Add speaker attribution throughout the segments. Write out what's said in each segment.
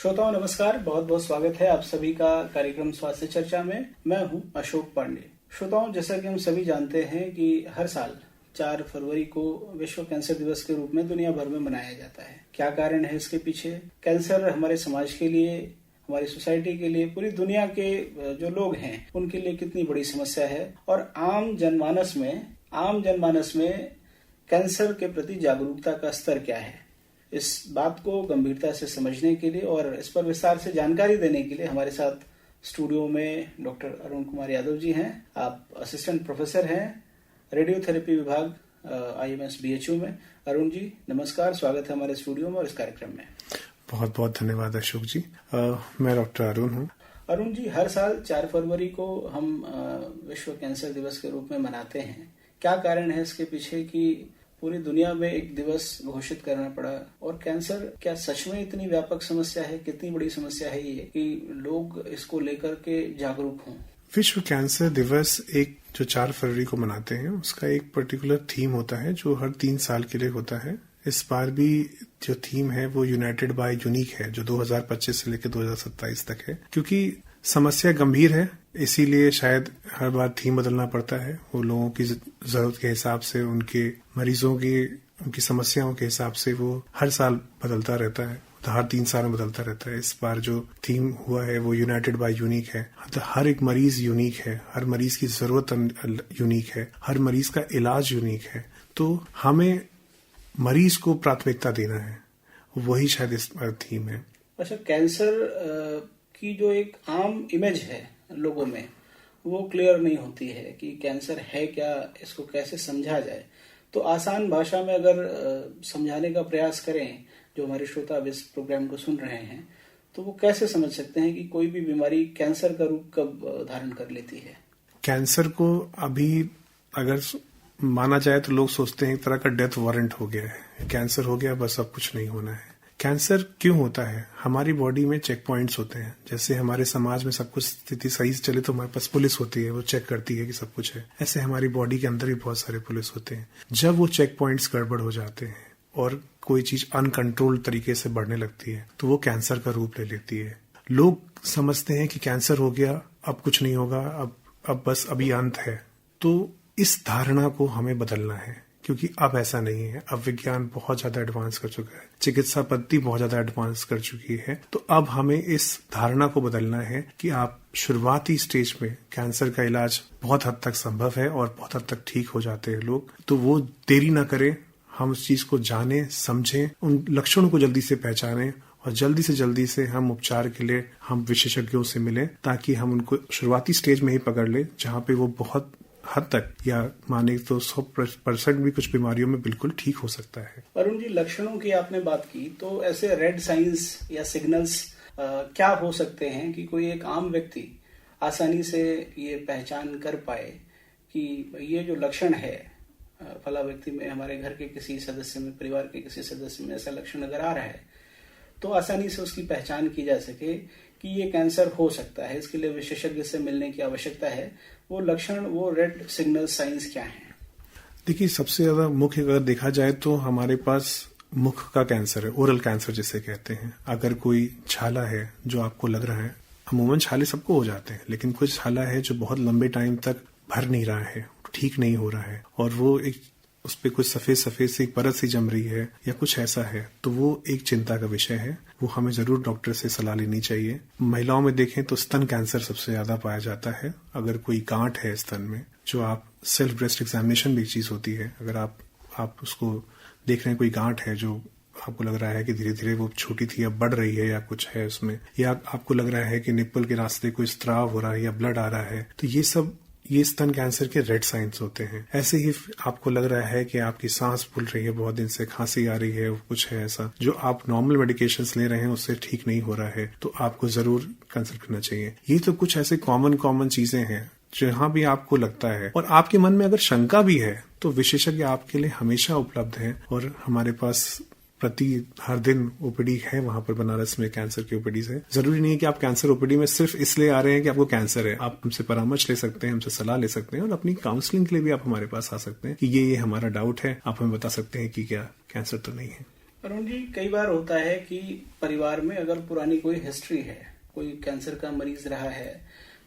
Speaker 1: श्रोताओं नमस्कार, बहुत बहुत स्वागत है आप सभी का कार्यक्रम स्वास्थ्य चर्चा में। मैं हूं अशोक पांडे। श्रोताओं, जैसा कि हम सभी जानते हैं कि हर साल 4 फरवरी को विश्व कैंसर दिवस के रूप में दुनिया भर में मनाया जाता है। क्या कारण है इसके पीछे? कैंसर हमारे समाज के लिए, हमारी सोसाइटी के लिए, पूरी दुनिया के जो लोग हैं उनके लिए कितनी बड़ी समस्या है और आम जनमानस में कैंसर के प्रति जागरूकता का स्तर क्या है, इस बात को गंभीरता से समझने के लिए और इस पर विस्तार से जानकारी देने के लिए हमारे साथ स्टूडियो में डॉक्टर अरुण कुमार यादव जी हैं। आप असिस्टेंट प्रोफेसर हैं रेडियोथेरेपी विभाग IMS BHU में। अरुण जी नमस्कार, स्वागत है हमारे स्टूडियो में और इस कार्यक्रम में।
Speaker 2: बहुत बहुत धन्यवाद अशोक जी। मैं डॉक्टर अरुण हूँ।
Speaker 1: अरुण जी, हर साल 4 फरवरी को हम विश्व कैंसर दिवस के रूप में मनाते हैं। क्या कारण है इसके पीछे कि पूरी दुनिया में एक दिवस घोषित करना पड़ा? और कैंसर क्या सच में इतनी व्यापक समस्या है, कितनी बड़ी समस्या है ये कि लोग इसको लेकर के जागरूक हों?
Speaker 2: विश्व कैंसर दिवस एक जो 4 फरवरी को मनाते हैं उसका एक पर्टिकुलर थीम होता है जो हर 3 साल के लिए होता है। इस बार भी जो थीम है वो यूनाइटेड बाय यूनिक है, जो 2025 से लेकर 2027 तक है। क्योंकि समस्या गंभीर है इसीलिए शायद हर बार थीम बदलना पड़ता है। वो लोगों की जरूरत के हिसाब से, उनके मरीजों की, उनकी समस्याओं के हिसाब से वो हर साल बदलता रहता है, हर 3 साल में बदलता रहता है। इस बार जो थीम हुआ है वो यूनाइटेड बाय यूनिक है। हर एक मरीज यूनिक है, हर मरीज की जरूरत यूनिक है, हर मरीज का इलाज यूनिक है। तो हमें मरीज को प्राथमिकता देना है, वही शायद इस बार थीम है।
Speaker 1: अच्छा, कैंसर की जो एक आम इमेज है लोगों में वो क्लियर नहीं होती है कि कैंसर है क्या, इसको कैसे समझा जाए। तो आसान भाषा में अगर समझाने का प्रयास करें जो हमारे श्रोता अब इस प्रोग्राम को सुन रहे हैं, तो वो कैसे समझ सकते हैं कि कोई भी बीमारी कैंसर का रूप कब धारण कर लेती है?
Speaker 2: कैंसर को अभी अगर माना जाए तो लोग सोचते हैं एक तरह का डेथ वारंट हो गया है, कैंसर हो गया बस अब कुछ नहीं होना है। कैंसर क्यों होता है? हमारी बॉडी में चेक पॉइंट्स होते हैं। जैसे हमारे समाज में सब कुछ स्थिति सही से चले तो हमारे पास पुलिस होती है, वो चेक करती है कि सब कुछ है। ऐसे हमारी बॉडी के अंदर भी बहुत सारे पुलिस होते हैं। जब वो चेक पॉइंट्स गड़बड़ हो जाते हैं और कोई चीज अनकंट्रोल्ड तरीके से बढ़ने लगती है तो वो कैंसर का रूप ले लेती है। लोग समझते हैं कि कैंसर हो गया अब कुछ नहीं होगा, अब बस अभी अंत है। तो इस धारणा को हमें बदलना है क्योंकि अब ऐसा नहीं है। अब विज्ञान बहुत ज्यादा एडवांस कर चुका है, चिकित्सा पद्धति बहुत ज्यादा एडवांस कर चुकी है। तो अब हमें इस धारणा को बदलना है कि आप शुरुआती स्टेज में कैंसर का इलाज बहुत हद तक संभव है और बहुत हद तक ठीक हो जाते हैं लोग। तो वो देरी ना करें, हम उस चीज को जाने समझें, उन लक्षणों को जल्दी से पहचानें और जल्दी से हम उपचार के लिए हम विशेषज्ञों से मिलें ताकि हम उनको शुरुआती स्टेज में ही पकड़ लें जहां पे वो बहुत हद तक या माने तो 100% भी कुछ बीमारियों में बिल्कुल ठीक हो सकता है।
Speaker 1: अरुण जी, लक्षणों की आपने बात की, तो ऐसे रेड साइंस या सिग्नल्स क्या हो सकते हैं कि कोई एक आम व्यक्ति आसानी से ये पहचान कर पाए कि ये जो लक्षण है फला व्यक्ति में, हमारे घर के किसी सदस्य में, परिवार के किसी सदस्य में ऐसा लक्षण अगर आ रहा है तो आसानी से उसकी पहचान की जा सके कि ये कैंसर हो सकता है। इसके लिए विशेषज्ञ से मिलने की आवश्यकता है। वो लक्षण, वो रेड सिग्नल साइंस क्या हैं?
Speaker 2: देखिए, सबसे ज्यादा मुख्य अगर देखा जाए तो हमारे पास मुख का कैंसर है, ओरल कैंसर जिसे कहते हैं। अगर कोई छाला है जो आपको लग रहा है, अमूमन छाले सबको हो जाते हैं, लेकिन कुछ छाला है जो बहुत लंबे टाइम तक भर नहीं रहा है, ठीक नहीं हो रहा है और वो एक उस पे कुछ सफेद सी परत सी जम रही है या कुछ ऐसा है, तो वो एक चिंता का विषय है। वो हमें जरूर डॉक्टर से सलाह लेनी चाहिए। महिलाओं में देखें तो स्तन कैंसर सबसे ज्यादा पाया जाता है। अगर कोई गांठ है स्तन में, जो आप सेल्फ ब्रेस्ट एग्जामिनेशन भी एक चीज होती है, अगर आप उसको देख रहे हैं कोई गांठ है जो आपको लग रहा है कि धीरे धीरे वो छोटी थी अब बढ़ रही है या कुछ है उसमें, या आपको लग रहा है कि निप्पल के रास्ते कोई स्त्राव हो रहा है या ब्लड आ रहा है, तो ये स्तन कैंसर के रेड साइंस होते हैं। ऐसे ही आपको लग रहा है कि आपकी सांस फूल रही है, बहुत दिन से खांसी आ रही है, कुछ है ऐसा जो आप नॉर्मल मेडिकेशंस ले रहे हैं उससे ठीक नहीं हो रहा है, तो आपको जरूर कंसल्ट करना चाहिए। ये तो कुछ ऐसे कॉमन चीजें हैं जहां भी आपको लगता है और आपके मन में अगर शंका भी है तो विशेषज्ञ आपके लिए हमेशा उपलब्ध है। और हमारे पास हर दिन ओपीडी है वहां पर बनारस में, कैंसर की ओपीडी है। जरूरी नहीं है कि आप कैंसर ओपीडी में सिर्फ इसलिए आ रहे हैं कि आपको कैंसर है। आप हमसे परामर्श ले सकते हैं, हमसे सलाह ले सकते हैं और अपनी काउंसलिंग के लिए भी आप हमारे पास आ सकते हैं कि ये हमारा डाउट है, आप हमें बता सकते हैं कि क्या कैंसर तो नहीं है।
Speaker 1: अरुण जी, कई बार होता है कि परिवार में अगर पुरानी कोई हिस्ट्री है, कोई कैंसर का मरीज रहा है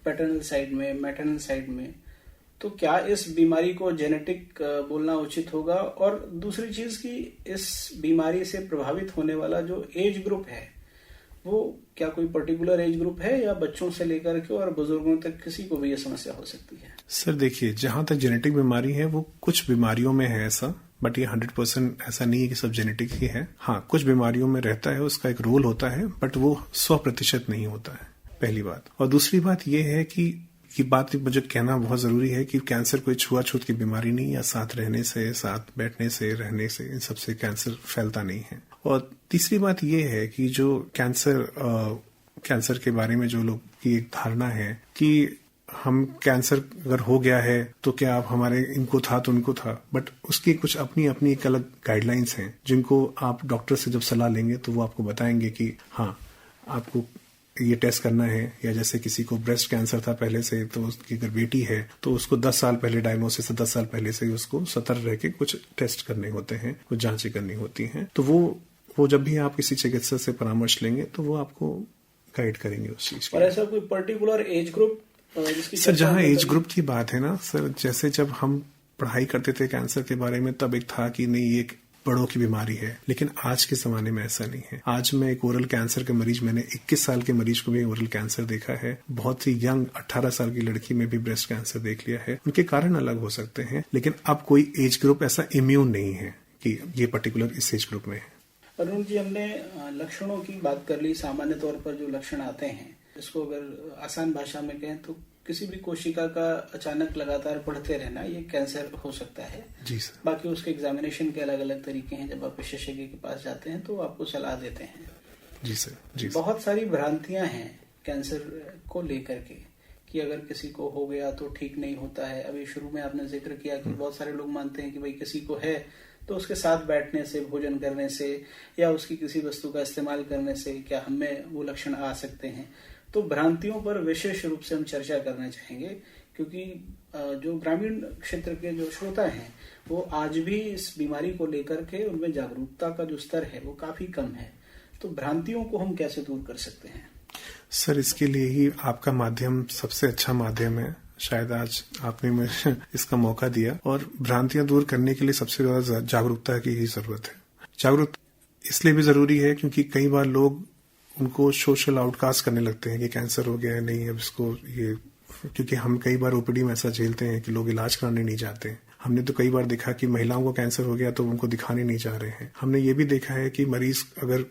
Speaker 1: पैटर्नल साइड में, मैटरनल साइड में, तो क्या इस बीमारी को जेनेटिक बोलना उचित होगा? और दूसरी चीज कि इस बीमारी से प्रभावित होने वाला जो एज ग्रुप है वो क्या कोई पर्टिकुलर एज ग्रुप है या बच्चों से लेकर के और बुजुर्गों तक किसी को भी ये समस्या हो सकती है?
Speaker 2: सर देखिए, जहां तक जेनेटिक बीमारी है वो कुछ बीमारियों में है ऐसा, बट ये 100% ऐसा नहीं है कि सब जेनेटिक ही है। हाँ, कुछ बीमारियों में रहता है, उसका एक रोल होता है, बट वो 100% नहीं होता है, पहली बात। और दूसरी बात ये है कि ये बात मुझे कहना बहुत जरूरी है कि कैंसर कोई छुआछूत की बीमारी नहीं, या साथ रहने से, साथ बैठने से, रहने से, इन सबसे कैंसर फैलता नहीं है। और तीसरी बात ये है कि जो कैंसर के बारे में जो लोग की एक धारणा है कि हम कैंसर अगर हो गया है तो क्या आप हमारे इनको था तो उनको था, बट उसकी कुछ अपनी अपनी एक अलग गाइडलाइंस हैं जिनको आप डॉक्टर से जब सलाह लेंगे तो वो आपको बताएंगे कि हाँ आपको ये टेस्ट करना है। या जैसे किसी को ब्रेस्ट कैंसर था पहले से, तो उसकी अगर बेटी है तो उसको 10 साल पहले डायग्नोसिस, 10 साल पहले से उसको सतर्क रह के कुछ टेस्ट करने होते हैं, कुछ जांचें करनी होती हैं। तो वो जब भी आप किसी चिकित्सक से परामर्श लेंगे तो वो आपको गाइड करेंगे उस चीज की।
Speaker 1: और ऐसा कोई पर्टिकुलर एज ग्रुप
Speaker 2: सर, जहाँ एज ग्रुप की बात है ना सर, जैसे जब हम पढ़ाई करते थे कैंसर के बारे में तब एक था कि नहीं ये एक बड़ों की बीमारी है, लेकिन आज के जमाने में ऐसा नहीं है। आज मैं एक ओरल कैंसर के मरीज, मैंने 21 साल के मरीज को भी ओरल कैंसर देखा है, बहुत ही यंग 18 साल की लड़की में भी ब्रेस्ट कैंसर देख लिया है। उनके कारण अलग हो सकते हैं, लेकिन अब कोई एज ग्रुप ऐसा इम्यून नहीं है कि ये पर्टिकुलर इस एज ग्रुप में है।
Speaker 1: अरुण जी, हमने लक्षणों की बात कर ली। सामान्य तौर पर जो लक्षण आते हैं, इसको अगर आसान भाषा में कहें तो किसी भी कोशिका का अचानक लगातार बढ़ते रहना, ये कैंसर हो सकता है।
Speaker 2: जी सर।
Speaker 1: बाकी उसके एग्जामिनेशन के अलग अलग तरीके हैं। जब आप विशेषज्ञ के पास जाते हैं तो आपको सलाह देते हैं।
Speaker 2: जी सर। जी।
Speaker 1: बहुत सारी भ्रांतियां हैं कैंसर को लेकर के कि अगर किसी को हो गया तो ठीक नहीं होता है। अभी शुरू में आपने जिक्र किया कि बहुत सारे लोग मानते हैं कि भाई किसी को है तो उसके साथ बैठने से, भोजन करने से या उसकी किसी वस्तु का इस्तेमाल करने से क्या हमें वो लक्षण आ सकते हैं। तो भ्रांतियों पर विशेष रूप से हम चर्चा करना चाहेंगे, क्योंकि जो ग्रामीण क्षेत्र के जो श्रोता हैं वो आज भी इस बीमारी को लेकर के उनमें जागरूकता का जो स्तर है वो काफी कम है। तो भ्रांतियों को हम कैसे दूर कर सकते हैं?
Speaker 2: सर, इसके लिए ही आपका माध्यम सबसे अच्छा माध्यम है। शायद आज आपने मुझे इसका मौका दिया। और भ्रांतियां दूर करने के लिए सबसे ज्यादा जागरूकता की ही जरूरत है। जागरूकता इसलिए भी जरूरी है क्योंकि कई बार लोग उनको सोशल आउटकास्ट करने लगते हैं कि कैंसर हो गया है, नहीं अब इसको ये, क्योंकि हम कई बार ओपीडी में ऐसा झेलते हैं कि लोग इलाज कराने नहीं जाते। हमने तो कई बार देखा कि महिलाओं को कैंसर हो गया तो उनको दिखाने नहीं जा रहे हैं। हमने ये भी देखा है कि मरीज अगर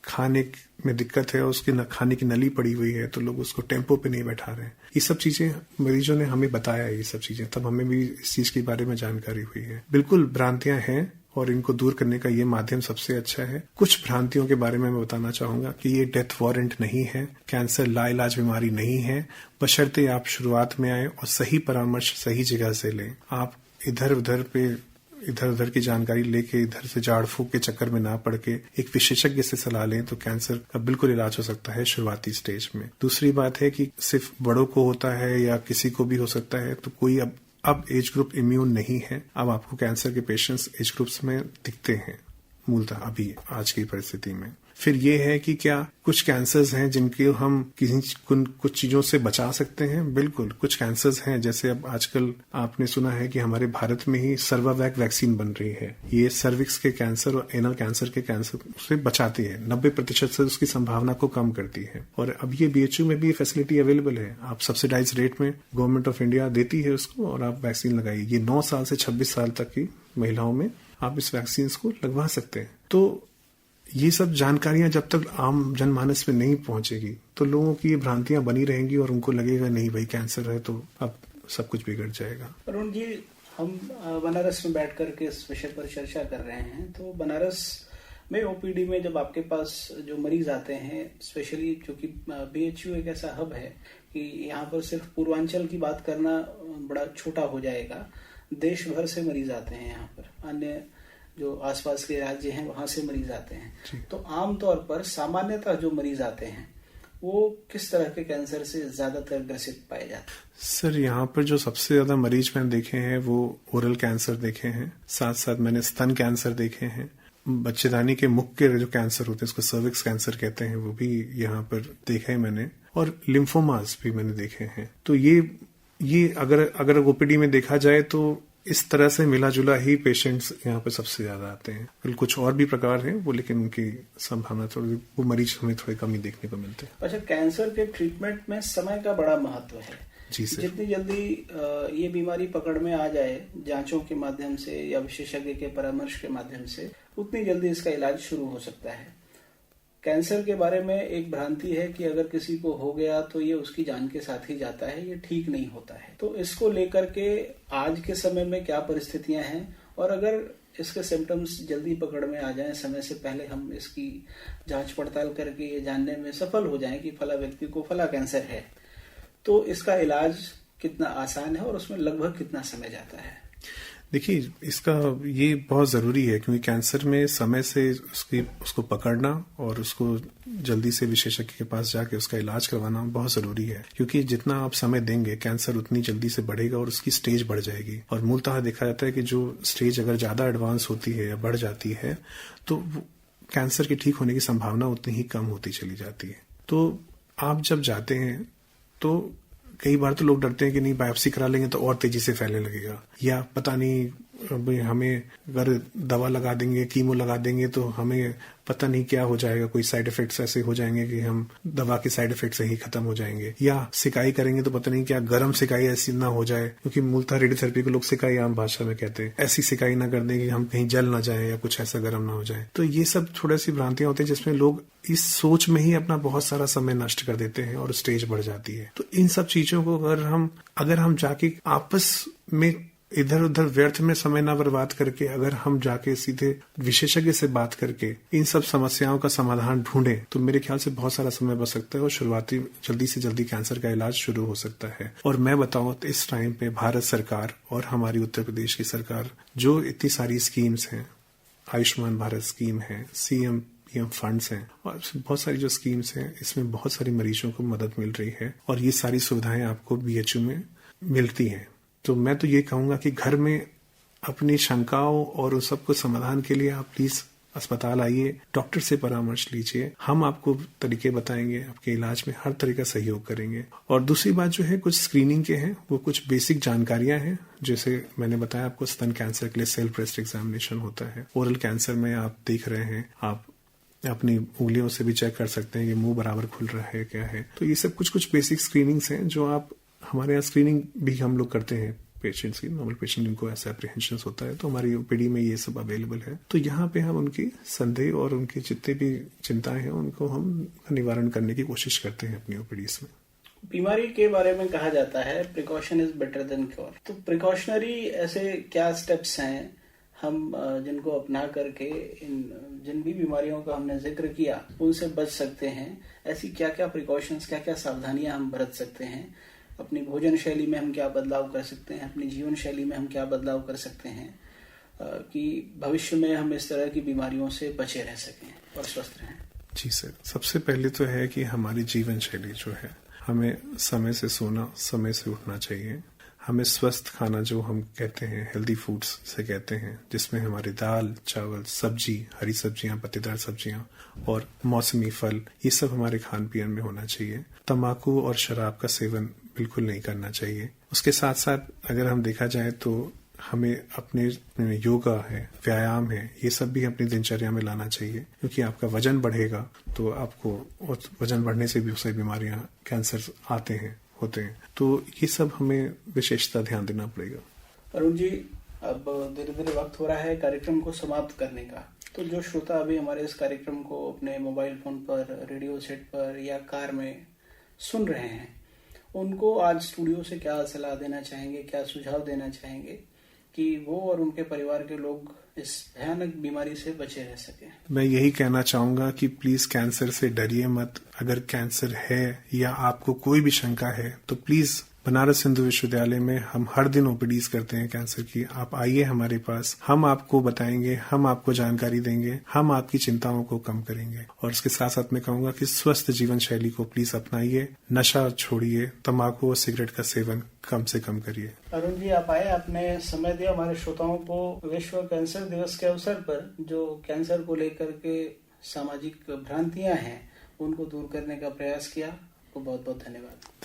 Speaker 2: खाने में दिक्कत है, उसके खाने की नली पड़ी हुई है तो लोग उसको टेम्पो पे नहीं बैठा रहे हैं। ये सब चीजें मरीजों ने हमें बताया, ये सब चीजें, तब हमें भी इस चीज के बारे में जानकारी हुई है। बिल्कुल भ्रांतियां हैं और इनको दूर करने का ये माध्यम सबसे अच्छा है। कुछ भ्रांतियों के बारे में मैं बताना चाहूंगा कि ये डेथ वारंट नहीं है, कैंसर लाइलाज बीमारी नहीं है, बशर्ते आप शुरुआत में आए और सही परामर्श सही जगह से लें। आप इधर उधर की जानकारी लेके इधर से झाड़ फूक के चक्कर में ना पड़ के एक विशेषज्ञ से सलाह लें तो कैंसर का बिल्कुल इलाज हो सकता है शुरुआती स्टेज में। दूसरी बात है कि सिर्फ बड़ों को होता है या किसी को भी हो सकता है, तो कोई अब एज ग्रुप इम्यून नहीं है। अब आपको कैंसर के पेशेंट्स एज ग्रुप्स में दिखते हैं मूलतः अभी आज की परिस्थिति में। फिर ये है कि क्या कुछ कैंसर्स हैं जिनके हम कुछ चीजों से बचा सकते हैं। बिल्कुल, कुछ कैंसर्स हैं, जैसे अब आजकल आपने सुना है कि हमारे भारत में ही सर्वावैक वैक्सीन बन रही है। ये सर्विक्स के कैंसर और एनल कैंसर के कैंसर से बचाती है, 90% से उसकी संभावना को कम करती है। और अब ये BHU में भी फैसिलिटी अवेलेबल है, आप सब्सिडाइज रेट में गवर्नमेंट ऑफ इंडिया देती है उसको और आप वैक्सीन लगाइए। ये 9 साल से 26 साल तक की महिलाओं में आप इस वैक्सीन को लगवा सकते हैं। तो ये सब जानकारियां जब तक आम जनमानस में नहीं पहुंचेगी तो लोगों की ये भ्रांतियां बनी रहेंगी और उनको लगेगा नहीं भाई कैंसर है तो अब सब कुछ बिगड़ जाएगा।
Speaker 1: अरुण जी, हम बनारस में बैठ कर के इस विषय पर चर्चा कर रहे हैं। तो बनारस में ओपीडी में जब आपके पास जो मरीज आते हैं, स्पेशली क्योंकि BHU एक ऐसा हब है कि यहाँ पर सिर्फ पूर्वांचल की बात करना बड़ा छोटा हो जाएगा। देश भर से मरीज आते हैं यहाँ पर, अन्य जो आसपास के राज्य हैं वहां से मरीज आते हैं। तो आमतौर पर सामान्यतः जो मरीज आते हैं वो किस तरह के कैंसर से ज्यादातर ग्रसित पाए जाते हैं?
Speaker 2: सर, यहाँ पर जो सबसे ज्यादा मरीज मैंने देखे हैं वो ओरल कैंसर देखे हैं, साथ साथ मैंने स्तन कैंसर देखे हैं बच्चेदानी के मुख के जो कैंसर होते हैं, उसको सर्विक्स कैंसर कहते हैं, वो भी यहाँ पर देखा है मैंने, और लिम्फोमास भी मैंने देखे हैं। तो ये अगर ओपीडी में देखा जाए तो इस तरह से मिला जुला ही पेशेंट्स यहाँ पे सबसे ज्यादा आते हैं। फिर कुछ और भी प्रकार हैं वो, लेकिन उनकी संभावना थोड़ी, वो मरीज हमें थोड़े कम ही देखने को मिलते हैं।
Speaker 1: अच्छा, कैंसर के ट्रीटमेंट में समय का बड़ा महत्व है।
Speaker 2: जी सर।
Speaker 1: जितनी जल्दी ये बीमारी पकड़ में आ जाए जांचों के माध्यम से या विशेषज्ञ के परामर्श के माध्यम से, उतनी जल्दी इसका इलाज शुरू हो सकता है। कैंसर के बारे में एक भ्रांति है कि अगर किसी को हो गया तो ये उसकी जान के साथ ही जाता है, ये ठीक नहीं होता है। तो इसको लेकर के आज के समय में क्या परिस्थितियां हैं, और अगर इसके सिम्टम्स जल्दी पकड़ में आ जाएं, समय से पहले हम इसकी जांच पड़ताल करके ये जानने में सफल हो जाएं कि फला व्यक्ति को फला कैंसर है, तो इसका इलाज कितना आसान है और उसमें लगभग कितना समय जाता है?
Speaker 2: देखिए, इसका ये बहुत जरूरी है, क्योंकि कैंसर में समय से उसको पकड़ना और उसको जल्दी से विशेषज्ञ के पास जाके उसका इलाज करवाना बहुत जरूरी है। क्योंकि जितना आप समय देंगे, कैंसर उतनी जल्दी से बढ़ेगा और उसकी स्टेज बढ़ जाएगी। और मूलतः देखा जाता है कि जो स्टेज अगर ज्यादा एडवांस होती है या बढ़ जाती है, तो कैंसर के ठीक होने की संभावना उतनी ही कम होती चली जाती है। तो आप जब जाते हैं तो कई बार तो लोग डरते हैं कि नहीं, बायोप्सी करा लेंगे तो और तेजी से फैलने लगेगा, या पता नहीं हमें अगर दवा लगा देंगे, कीमो लगा देंगे तो हमें पता नहीं क्या हो जाएगा, कोई साइड इफेक्ट्स ऐसे हो जाएंगे कि हम दवा के साइड इफेक्ट से ही खत्म हो जाएंगे, या सिकाई करेंगे तो पता नहीं क्या गर्म सिकाई ऐसी ना हो जाए, क्योंकि मूलतः रेडियोथेरेपी को लोग सिकाई आम भाषा में कहते हैं, ऐसी सिकाई ना कर दें कि हम कहीं जल ना जाए या कुछ ऐसा गर्म ना हो जाए। तो ये सब थोड़ी सी भ्रांतियां होती है जिसमें लोग इस सोच में ही अपना बहुत सारा समय नष्ट कर देते हैं और स्टेज बढ़ जाती है। तो इन सब चीजों को अगर हम जाके आपस में इधर उधर व्यर्थ में समय ना बर्बाद करके, अगर हम जाके सीधे विशेषज्ञ से बात करके इन सब समस्याओं का समाधान ढूंढें, तो मेरे ख्याल से बहुत सारा समय बच सकता है और शुरुआती जल्दी से जल्दी कैंसर का इलाज शुरू हो सकता है। और मैं बताऊं तो इस टाइम पे भारत सरकार और हमारी उत्तर प्रदेश की सरकार जो इतनी सारी स्कीम्स हैं, आयुष्मान भारत स्कीम है, CM PM फंड्स हैं, और बहुत सारी जो स्कीम्स हैं, इसमें बहुत सारी मरीजों को मदद मिल रही है और ये सारी सुविधाएं आपको BHU में मिलती हैं। तो मैं तो ये कहूंगा कि घर में अपनी शंकाओं और उस सबको समाधान के लिए आप प्लीज अस्पताल आइए, डॉक्टर से परामर्श लीजिए, हम आपको तरीके बताएंगे, आपके इलाज में हर तरह का सहयोग करेंगे। और दूसरी बात जो है, कुछ स्क्रीनिंग के हैं, वो कुछ बेसिक जानकारियां हैं, जैसे मैंने बताया आपको स्तन कैंसर के लिए सेल्फ ब्रेस्ट एग्जामिनेशन होता है, ओरल कैंसर में आप देख रहे हैं, आप अपनी उंगलियों से भी चेक कर सकते हैं कि मुंह बराबर खुल रहा है क्या है। तो ये सब कुछ बेसिक स्क्रीनिंग्स हैं जो आप, हमारे यहाँ स्क्रीनिंग भी हम लोग करते हैं पेशेंट्स की, नॉर्मल पेशेंट जिनको ऐसा एप्रीहेंशन होता है, तो हमारी ओपीडी में ये सब अवेलेबल है। तो यहाँ पे हम उनकी संदेह और उनकी जितने भी चिंताएं हैं उनको हम निवारण करने की कोशिश करते हैं अपनी ओपीडीज में।
Speaker 1: बीमारी के बारे में कहा जाता है precaution is better than cure. तो प्रिकॉशनरी ऐसे क्या स्टेप्स हैं हम जिनको अपना करके जिन भी बीमारियों का हमने जिक्र किया उनसे बच सकते हैं? ऐसी क्या क्या प्रिकॉशंस, क्या क्या सावधानियां हम बरत सकते हैं? अपनी भोजन शैली में हम क्या बदलाव कर सकते हैं, अपनी जीवन शैली में हम क्या बदलाव कर सकते हैं कि भविष्य में हम इस तरह की बीमारियों से बचे रह सकें और स्वस्थ रहें?
Speaker 2: जी सर, सबसे पहले तो है कि हमारी जीवन शैली जो है, हमें समय से सोना, समय से उठना चाहिए। हमें स्वस्थ खाना, जो हम कहते हैं हेल्दी फूड्स से कहते हैं, जिसमें हमारी दाल, चावल, सब्जी, हरी सब्जियां, पत्तेदार सब्जियां और मौसमी फल, ये सब हमारे खान पीन में होना चाहिए। तंबाकू और शराब का सेवन बिल्कुल नहीं करना चाहिए। उसके साथ साथ अगर हम देखा जाए तो हमें अपने योगा है, व्यायाम है, ये सब भी अपनी दिनचर्या में लाना चाहिए, क्योंकि आपका वजन बढ़ेगा तो आपको, और वजन बढ़ने से भी बहुत सारी बीमारियां, कैंसर होते हैं। तो ये सब हमें विशेषता ध्यान देना पड़ेगा।
Speaker 1: अरुण जी, अब धीरे धीरे वक्त हो रहा है कार्यक्रम को समाप्त करने का। तो जो श्रोता अभी हमारे इस कार्यक्रम को अपने मोबाइल फोन पर, रेडियो सेट पर या कार में सुन रहे हैं, उनको आज स्टूडियो से क्या सलाह देना चाहेंगे, क्या सुझाव देना चाहेंगे कि वो और उनके परिवार के लोग इस भयानक बीमारी से बचे रह सके?
Speaker 2: मैं यही कहना चाहूंगा कि प्लीज कैंसर से डरिए मत। अगर कैंसर है या आपको कोई भी शंका है तो प्लीज बनारस हिंदू विश्वविद्यालय में हम हर दिन ओपीडीज करते हैं कैंसर की। आप आइए हमारे पास, हम आपको बताएंगे, हम आपको जानकारी देंगे, हम आपकी चिंताओं को कम करेंगे। और इसके साथ साथ मैं कहूंगा कि स्वस्थ जीवन शैली को प्लीज अपनाइए, नशा छोड़िए, तंबाकू और सिगरेट का सेवन कम से कम करिए।
Speaker 1: अरुण जी, आप आए, आपने समय दिया हमारे श्रोताओं को विश्व कैंसर दिवस के अवसर पर जो कैंसर को लेकर के सामाजिक भ्रांतियां हैं उनको दूर करने का प्रयास किया। आपको बहुत बहुत धन्यवाद।